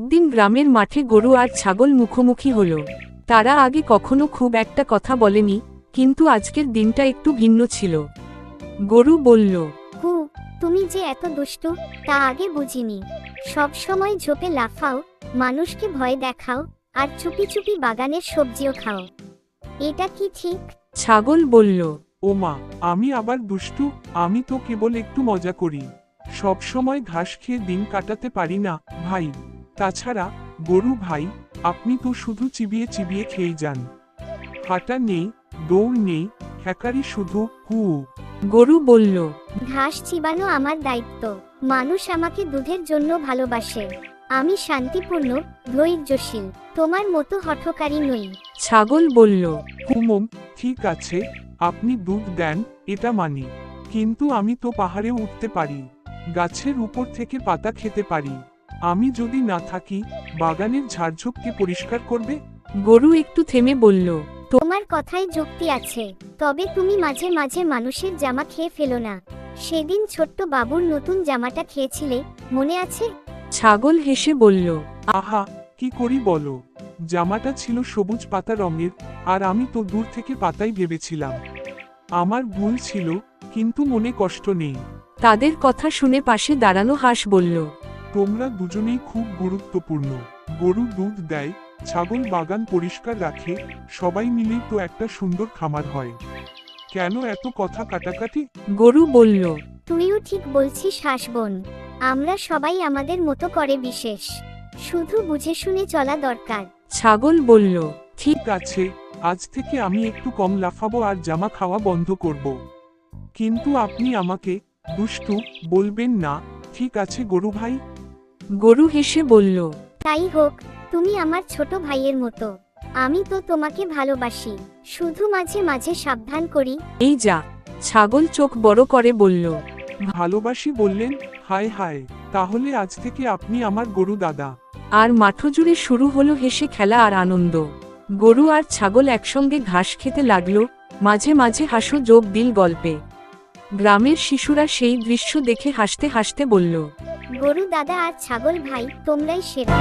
একদিন গ্রামের মাঠে গরু আর ছাগল মুখোমুখি হলো। তারা আগে কখনো খুব একটা কথা বলেনি, কিন্তু আজকের দিনটা একটু ভিন্ন ছিল। গরু বলল, হু, তুমি যে এত দুষ্টু তা আগে বুঝিনি। সব সময় ঝোপে লাফাও, মানুষকে ভয় দেখাও, আর চুপি চুপি বাগানের সবজিও খাও। এটা কি ঠিক? ছাগল বলল, ও মা, আমি আবার দুষ্টু? আমি তো কেবল একটু মজা করি। সব সময় ঘাস খেয়ে দিন কাটাতে পারি না ভাই। তাছাড়া গরু ভাই, আপনি তো শুধু চিবিয়ে চিবিয়ে খেয়ে যান। হাঁটা নেই, দৌড় নেই, হ্যাকারি শুধু হু। গরু বলল, ঘাস চিবানো আমার দায়িত্ব। মানুষ আমাকে দুধের জন্য ভালোবাসে। আমি শান্তিপূর্ণ, ধৈর্যশীল, তোমার মতো হঠকারী নই। ছাগল বলল, হুমম, ঠিক আছে, আপনি দুধ দেন, এটা মানি। কিন্তু আমি তো পাহাড়ে উঠতে পারি, গাছের উপর থেকে পাতা খেতে পারি। আমি যদি না থাকি, বাগানের ঝাড়ঝোপকে পরিষ্কার করবে? গরু একটু থেমে বলল, তোমার কথায় যুক্তি আছে, তবে তুমি মাঝে মাঝে মানুষের জামা খেয়ে ফেলো না। সেদিন ছোট্ট বাবুর নতুন জামাটা খেয়েছিলে, মনে আছে? ছাগল হেসে বলল, আহা, কি করি বলো? জামাটা ছিল সবুজ পাতা রঙের, আর আমি তো দূর থেকে পাতাই ভেবেছিলাম। আমার ভুল ছিল, কিন্তু মনে কষ্ট নেই। তাদের কথা শুনে পাশে দাঁড়ানো হাঁস বলল, তোমরা দুজনেই খুব গুরুত্বপূর্ণ। গরু দুধ দেয়, ছাগল বাগান পরিষ্কার রাখে, সবাই মিলেই তো একটা সুন্দর খামার হয়। কেন এত কথা কাটাকাটি? গরু বলল, তুইও ঠিক বলছিস হাসবোন। আমরা সবাই আমাদের মতো করে বিশেষ, শুধু বুঝে শুনে চলা দরকার। ছাগল বলল, ঠিক ঠিক আছে, আজ থেকে আমি একটু কম লাফাবো আর জামা খাওয়া বন্ধ করব। কিন্তু আপনি আমাকে দুষ্টু বলবেন না, ঠিক আছে গরু ভাই? গরু হেসে বলল, তাই হোক, তুমি আমার ছোট ভাইয়ের মতো। আমি তো তোমাকে ভালোবাসি, শুধু মাঝে মাঝে সাবধান করি। এই যা। ছাগল চোখ বড় করে বলল, ভালোবাসি বললেন? হায় হায়, তাহলে আজ থেকে আপনি আমার গরু দাদা। আর মাঠো জুড়ে শুরু হলো হেসে খেলা আর আনন্দ। গরু আর ছাগল একসঙ্গে ঘাস খেতে লাগলো, মাঝে মাঝে হাসো যোগ দিল গল্পে। গ্রামের শিশুরা সেই দৃশ্য দেখে হাসতে হাসতে বলল, গরু দাদা আর ছাগল ভাই, তোমরাই সেরা।